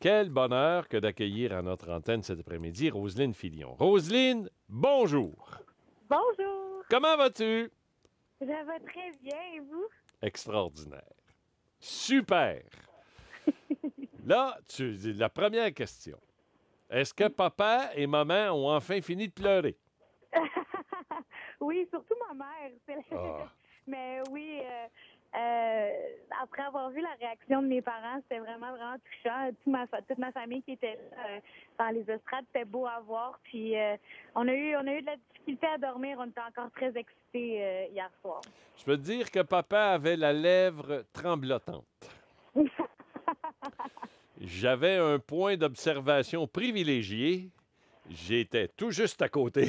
Quel bonheur que d'accueillir à notre antenne cet après-midi Roselyne Filion. Roselyne, bonjour. Bonjour. Comment vas-tu? Je vais très bien, et vous? Extraordinaire. Super. Là, la première question. Est-ce que papa et maman ont enfin fini de pleurer? Oui, surtout ma mère. Ah, Mais oui, après avoir vu la réaction de mes parents, c'était vraiment, vraiment touchant. Toute ma famille qui était là, dans les estrades, c'était beau à voir. Puis on a eu de la difficulté à dormir. On était encore très excités hier soir. je peux te dire que papa avait la lèvre tremblotante. J'avais un point d'observation privilégié. J'étais tout juste à côté.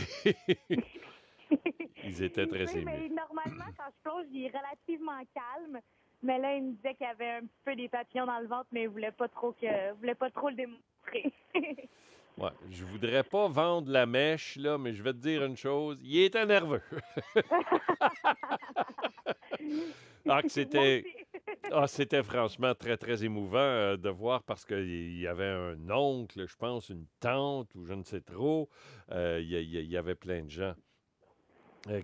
Ils étaient très Oui, émus. mais normalement, quand je plonge, il est relativement calme. Mais là, il me disait qu'il y avait un petit peu des papillons dans le ventre, mais il voulait pas trop le démontrer. Ouais, je voudrais pas vendre la mèche, là, mais je vais te dire une chose. Il était nerveux. Ah, que Moi c'était. aussi. Ah, c'était franchement très, très émouvant de voir parce qu'il y avait un oncle, je pense, une tante ou je ne sais trop. Il y avait plein de gens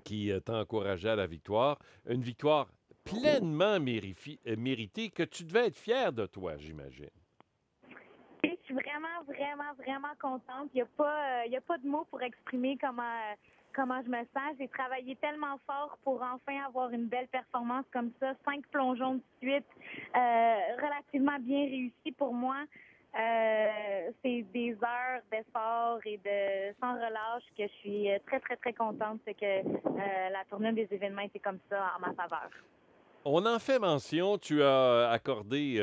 qui t'encourageaient à la victoire. Une victoire pleinement méritée que tu devais être fier de toi, j'imagine. Je suis vraiment, vraiment, vraiment contente. Il y a pas de mots pour exprimer comment je me sens. J'ai travaillé tellement fort pour enfin avoir une belle performance comme ça. 5 plongeons de suite, relativement bien réussi pour moi. C'est des heures d'effort et de sans relâche que je suis très, très, très contente que la tournée des événements était comme ça en ma faveur. On en fait mention, tu as accordé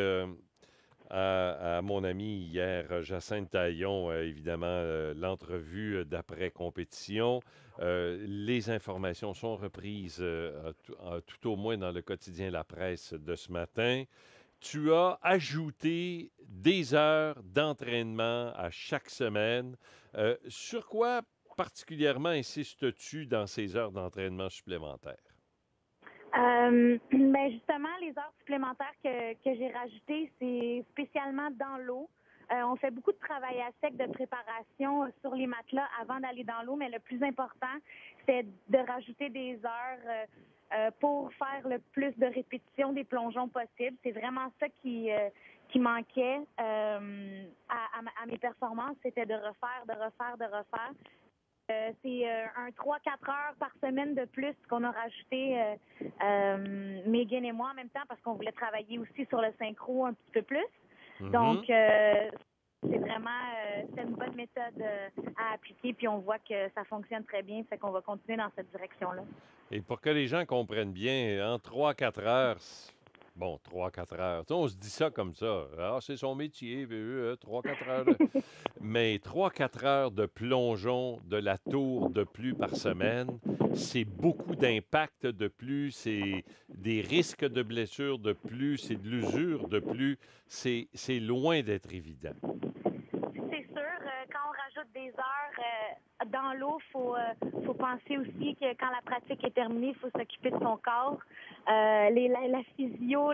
à mon ami hier, Jacinthe Taillon, évidemment, l'entrevue d'après-compétition. Les informations sont reprises tout au moins dans le quotidien La Presse de ce matin. Tu as ajouté des heures d'entraînement à chaque semaine. Sur quoi particulièrement insistes-tu dans ces heures d'entraînement supplémentaires? Ben justement, les heures supplémentaires que j'ai rajoutées, c'est spécialement dans l'eau. On fait beaucoup de travail à sec de préparation sur les matelas avant d'aller dans l'eau, mais le plus important, c'est de rajouter des heures pour faire le plus de répétitions des plongeons possible. C'est vraiment ça qui manquait à mes performances, c'était de refaire, de refaire, de refaire. C'est un 3-4 heures par semaine de plus qu'on a rajouté Megan et moi en même temps parce qu'on voulait travailler aussi sur le synchro un petit peu plus. Mhm. Donc, c'est vraiment c'est une bonne méthode à appliquer puis on voit que ça fonctionne très bien, fait qu'on va continuer dans cette direction-là. Et pour que les gens comprennent bien, en 3-4 heures, bon, 3-4 heures, tu sais, on se dit ça comme ça. Ah, c'est son métier, 3-4 heures. Mais 3-4 heures de plongeon de la tour de plus par semaine, c'est beaucoup d'impact de plus, c'est des risques de blessures de plus, c'est de l'usure de plus. C'est loin d'être évident. C'est sûr, quand on rajoute des heures dans l'eau, faut penser aussi que quand la pratique est terminée, il faut s'occuper de son corps. La physio,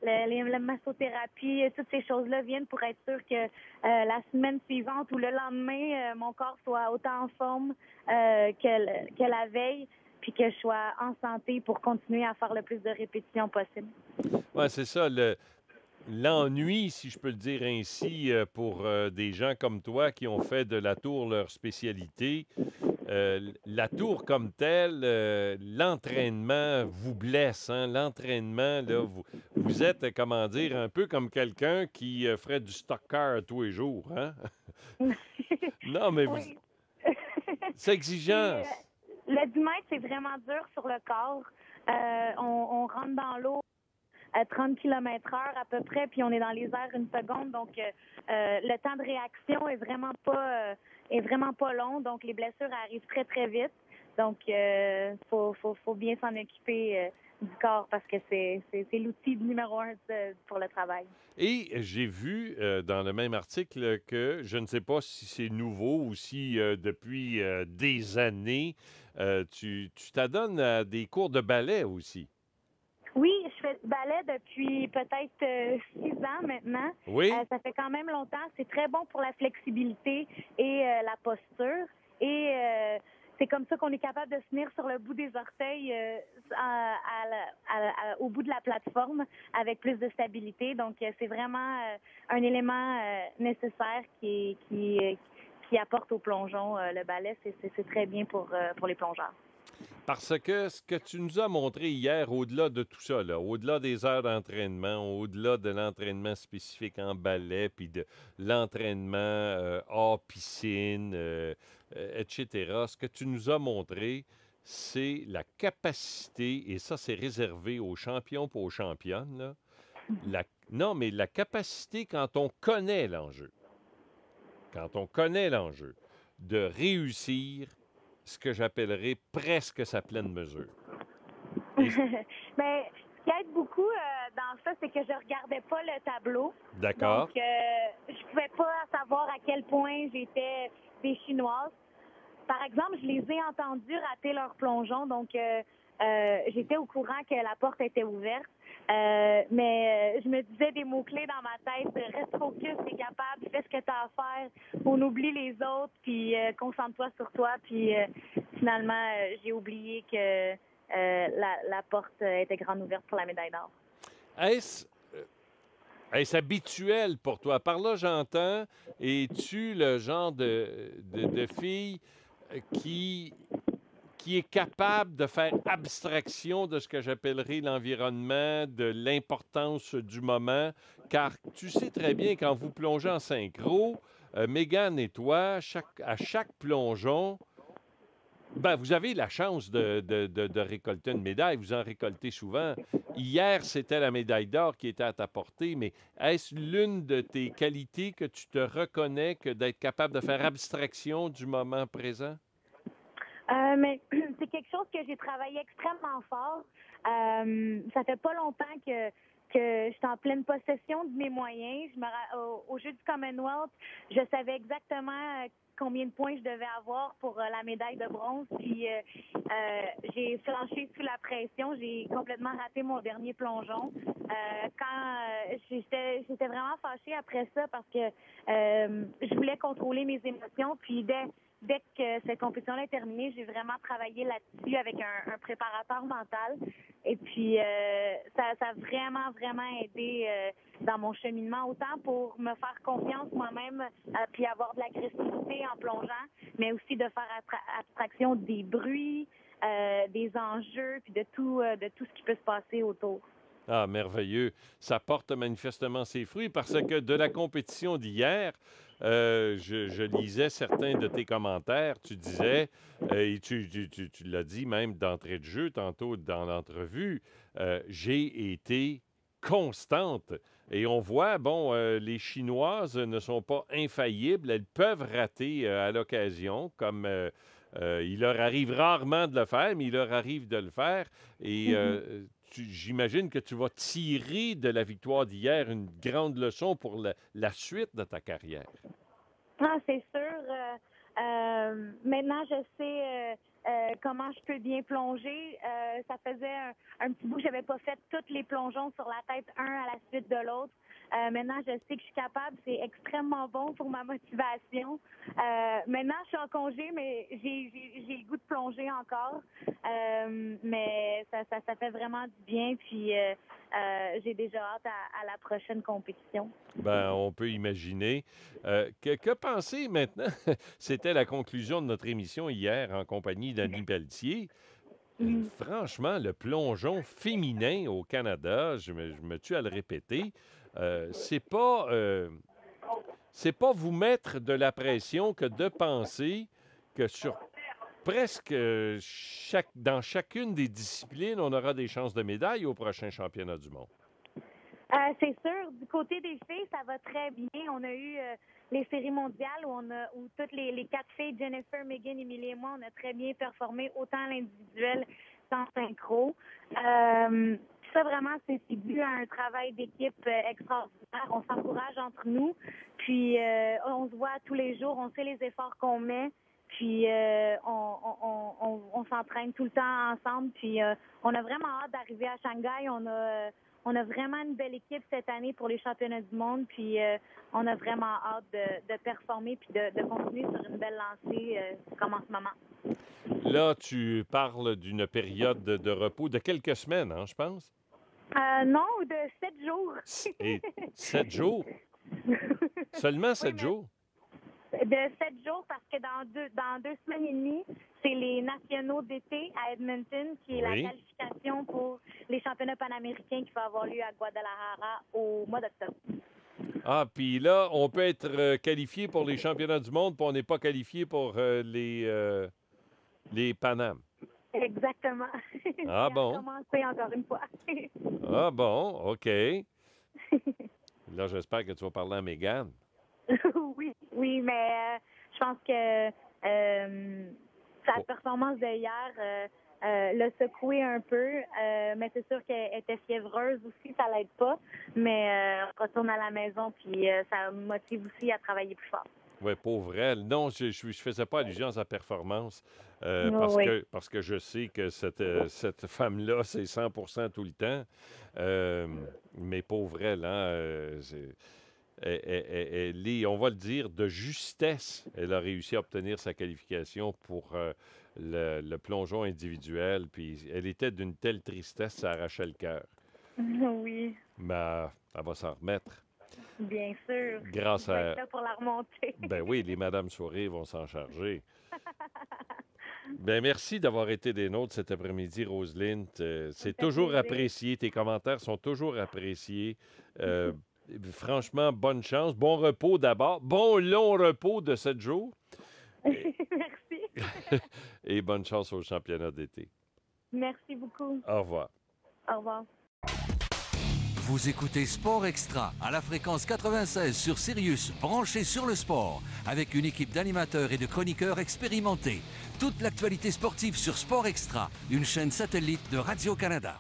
la massothérapie, toutes ces choses-là viennent pour être sûr que la semaine suivante ou le lendemain, mon corps soit autant en forme que la veille, puis que je sois en santé pour continuer à faire le plus de répétitions possible. Ouais, c'est ça. L'ennui, si je peux le dire ainsi, pour des gens comme toi qui ont fait de la tour leur spécialité, la tour comme telle, l'entraînement vous blesse. Hein? L'entraînement, là, vous êtes, comment dire, un peu comme quelqu'un qui ferait du stock car tous les jours. Hein? Non, mais vous, Oui. c'est Puis, exigeant. le 10 mètres, c'est vraiment dur sur le corps. On rentre dans l'eau à 30 km/h à peu près, puis on est dans les airs une seconde. Donc, le temps de réaction est vraiment pas long. Donc, les blessures arrivent très, très vite. Donc, faut bien s'en occuper du corps parce que c'est l'outil numéro un pour le travail. Et j'ai vu dans le même article que je ne sais pas si c'est nouveau ou si depuis des années, tu t'adonnes à des cours de ballet aussi. Oui, ballet depuis peut-être 6 ans maintenant. Oui? Ça fait quand même longtemps. C'est très bon pour la flexibilité et la posture. Et c'est comme ça qu'on est capable de se tenir sur le bout des orteils au bout de la plateforme avec plus de stabilité. Donc, c'est vraiment un élément nécessaire qui apporte au plongeon. Le ballet, c'est très bien pour les plongeurs. Parce que ce que tu nous as montré hier, au-delà de tout ça, là, au-delà des heures d'entraînement, au-delà de l'entraînement spécifique en ballet, puis de l'entraînement hors piscine, etc., ce que tu nous as montré, c'est la capacité, et ça, c'est réservé aux champions et aux championnes, là, non, mais la capacité quand on connaît l'enjeu, de réussir ce que j'appellerais presque sa pleine mesure. Et- Ben, ce qui aide beaucoup dans ça, c'est que je regardais pas le tableau. Donc, D'accord. je pouvais pas savoir à quel point j'étais des Chinoises. Par exemple, je les ai entendus rater leur plongeon, donc j'étais au courant que la porte était ouverte. Mais je me disais des mots-clés dans ma tête. Reste focus, t'es capable, fais ce que t'as à faire. On oublie les autres, puis concentre-toi sur toi. Puis finalement, j'ai oublié que la porte était grande ouverte pour la médaille d'or. Est-ce est-ce habituel pour toi? Par là, j'entends, es-tu le genre de fille qui est capable de faire abstraction de ce que j'appellerais l'environnement, de l'importance du moment, car tu sais très bien, quand vous plongez en synchro, Mégane et toi, à chaque plongeon, ben, vous avez la chance de récolter une médaille, vous en récoltez souvent. Hier, c'était la médaille d'or qui était à ta portée, mais est-ce l'une de tes qualités que tu te reconnais que d'être capable de faire abstraction du moment présent? Mais c'est quelque chose que j'ai travaillé extrêmement fort. Ça fait pas longtemps que je suis en pleine possession de mes moyens. Au jeu du Commonwealth, je savais exactement combien de points je devais avoir pour la médaille de bronze. Puis j'ai flanché sous la pression. J'ai complètement raté mon dernier plongeon. J'étais vraiment fâchée après ça parce que je voulais contrôler mes émotions. Puis dès que cette compétition-là est terminée, j'ai vraiment travaillé là-dessus avec un préparateur mental. Et puis, ça a vraiment, vraiment aidé dans mon cheminement, autant pour me faire confiance moi-même, puis avoir de l'agressivité en plongeant, mais aussi de faire abstraction des bruits, des enjeux, puis de tout ce qui peut se passer autour. Ah, merveilleux. Ça porte manifestement ses fruits parce que de la compétition d'hier, je lisais certains de tes commentaires. Tu disais, et tu l'as dit même d'entrée de jeu tantôt dans l'entrevue, j'ai été constante. Et on voit, bon, les Chinoises ne sont pas infaillibles. Elles peuvent rater à l'occasion, comme il leur arrive rarement de le faire, mais il leur arrive de le faire. Et j'imagine que tu vas tirer de la victoire d'hier une grande leçon pour la suite de ta carrière. Ah, c'est sûr. Maintenant, je sais comment je peux bien plonger. Ça faisait un petit bout que j'avais pas fait tous les plongeons sur la tête, un à la suite de l'autre. Maintenant, je sais que je suis capable. C'est extrêmement bon pour ma motivation. Maintenant, je suis en congé, mais j'ai le goût de plonger encore. Mais ça fait vraiment du bien. Puis, j'ai déjà hâte à la prochaine compétition. Ben, on peut imaginer. Que penser maintenant? C'était la conclusion de notre émission hier en compagnie d'Annie Pelletier. Franchement, le plongeon féminin au Canada, je me tue à le répéter, c'est pas vous mettre de la pression que de penser que sur presque dans chacune des disciplines, on aura des chances de médaille au prochain championnat du monde. C'est sûr. Du côté des filles, ça va très bien. On a eu les séries mondiales où toutes les quatre filles, Jennifer, Megan, Emily et moi, on a très bien performé, autant à l'individuel qu'en synchro. Ça, vraiment, c'est dû à un travail d'équipe extraordinaire. On s'encourage entre nous. Puis, on se voit tous les jours. On sait les efforts qu'on met. Puis, on s'entraîne tout le temps ensemble. Puis, on a vraiment hâte d'arriver à Shanghai. on a vraiment une belle équipe cette année pour les championnats du monde. Puis on a vraiment hâte de performer puis de continuer sur une belle lancée comme en ce moment. Là, tu parles d'une période de repos de quelques semaines, hein, je pense? Non, de 7 jours. Et 7 jours? Seulement 7 mais jours? De 7 jours parce que dans 2 semaines et demie, c'est les nationaux d'été à Edmonton qui est Oui. la qualification pour les championnats panaméricains qui va avoir lieu à Guadalajara au mois d'octobre. Ah, puis là, on peut être qualifié pour les championnats du monde, puis on n'est pas qualifié pour les Panames. Exactement. Ah J'ai bon? recommencé encore une fois. Ah bon, OK. Là, j'espère que tu vas parler à Mégane. oui, mais je pense que sa performance de hier l'a secoué un peu, mais c'est sûr qu'elle était fiévreuse aussi, ça l'aide pas. Mais on retourne à la maison, puis ça me motive aussi à travailler plus fort. Oui, pauvre elle. Non, je faisais pas allusion à sa performance Oui. parce que je sais que cette femme-là, c'est 100% tout le temps. Mais pauvre elle, hein, elle est, on va le dire, de justesse. Elle a réussi à obtenir sa qualification pour le plongeon individuel. Puis elle était d'une telle tristesse, ça arrachait le cœur. Oui, Mais elle va s'en remettre. bien sûr. Grâce Je vais à... être là pour la remonter. Ben oui, les Madame Sourire vont s'en charger. Ben merci d'avoir été des nôtres cet après-midi, Roselyne. C'est toujours plaisir. apprécié. Tes commentaires sont toujours appréciés. Franchement, bonne chance. Bon repos d'abord. Bon long repos de 7 jours. Merci. Et bonne chance au championnat d'été. Merci beaucoup. Au revoir. Au revoir. Vous écoutez Sport Extra à la fréquence 96 sur Sirius, branché sur le sport, avec une équipe d'animateurs et de chroniqueurs expérimentés. Toute l'actualité sportive sur Sport Extra, une chaîne satellite de Radio-Canada.